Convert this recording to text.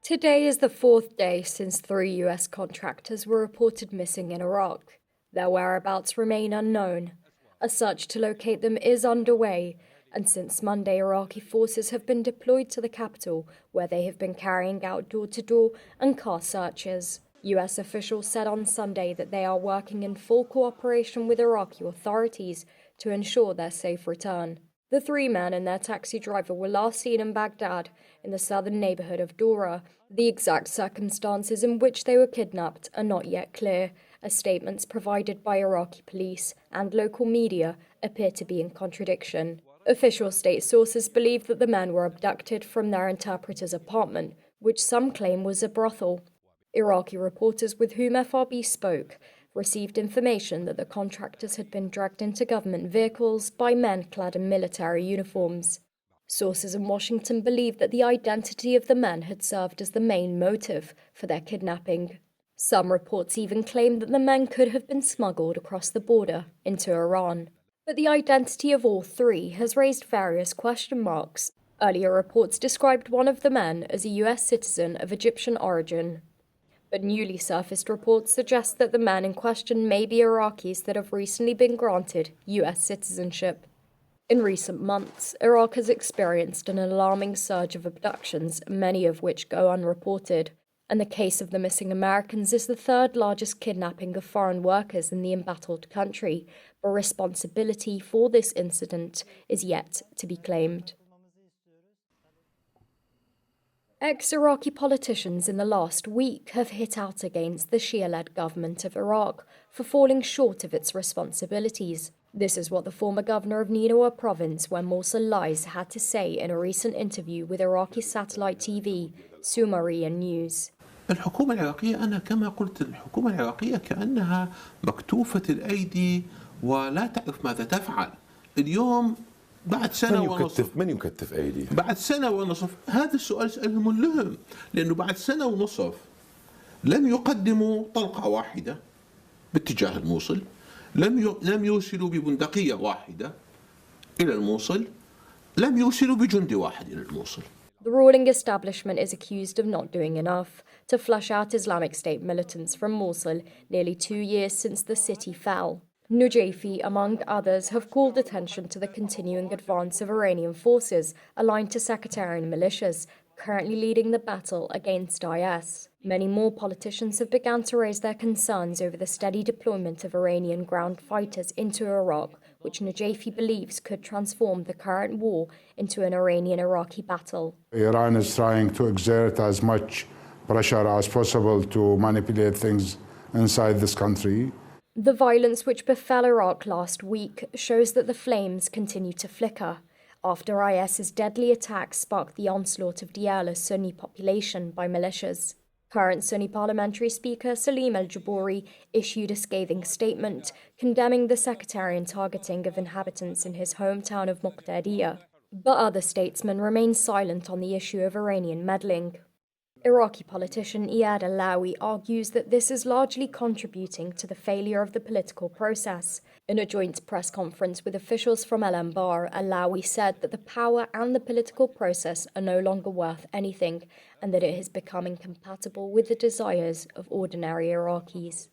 Today is the fourth day since 3 US contractors were reported missing in Iraq. Their whereabouts remain unknown. A search to locate them is underway, and since Monday, Iraqi forces have been deployed to the capital, where they have been carrying out door-to-door and car searches. US officials said on Sunday that they are working in full cooperation with Iraqi authorities to ensure their safe return. The three men and their taxi driver were last seen in Baghdad, in the southern neighborhood of Dora. The exact circumstances in which they were kidnapped are not yet clear, as statements provided by Iraqi police and local media appear to be in contradiction. Official state sources believe that the men were abducted from their interpreter's apartment, which some claim was a brothel. Iraqi reporters with whom FRB spoke received information that the contractors had been dragged into government vehicles by men clad in military uniforms. Sources in Washington believe that the identity of the men had served as the main motive for their kidnapping. Some reports even claim that the men could have been smuggled across the border into Iran. But the identity of all three has raised various question marks. Earlier reports described one of the men as a US citizen of Egyptian origin. But newly surfaced reports suggest that the men in question may be Iraqis that have recently been granted US citizenship. In recent months, Iraq has experienced an alarming surge of abductions, many of which go unreported. And the case of the missing Americans is the third largest kidnapping of foreign workers in the embattled country, but responsibility for this incident is yet to be claimed. Ex-Iraqi politicians in the last week have hit out against the Shia-led government of Iraq for falling short of its responsibilities. This is what the former governor of Nineveh province, where Mosul lies, had to say in a recent interview with Iraqi satellite TV, Sumerian News. الحكومة العراقية أنا كما قلت الحكومة العراقية كأنها مكتوفة الأيدي ولا تعرف ماذا تفعل. اليوم بعد سنة ونصف من يكتف أيديها؟ بعد سنة ونصف هذا السؤال سألهم لهم، لأنه بعد سنة ونصف لم يقدموا طلقة واحدة باتجاه الموصل، لم يوصلوا ببندقية واحدة إلى الموصل، لم يوصلوا بجندي واحد إلى الموصل. The ruling establishment is accused of not doing enough to flush out Islamic State militants from Mosul nearly 2 years since the city fell. Najafi, among others, have called attention to the continuing advance of Iranian forces aligned to sectarian militias, currently leading the battle against IS. Many more politicians have begun to raise their concerns over the steady deployment of Iranian ground fighters into Iraq, which Najafi believes could transform the current war into an Iranian-Iraqi battle. Iran is trying to exert as much pressure as possible to manipulate things inside this country. The violence which befell Iraq last week shows that the flames continue to flicker after IS's deadly attacks sparked the onslaught of Diyala's Sunni population by militias. Current Sunni parliamentary speaker Salim al-Jabouri issued a scathing statement condemning the sectarian targeting of inhabitants in his hometown of Muqtadiyah. But other statesmen remain silent on the issue of Iranian meddling. Iraqi politician Iyad Alawi argues that this is largely contributing to the failure of the political process. In a joint press conference with officials from Al-Anbar, Alawi said that the power and the political process are no longer worth anything and that it has become incompatible with the desires of ordinary Iraqis.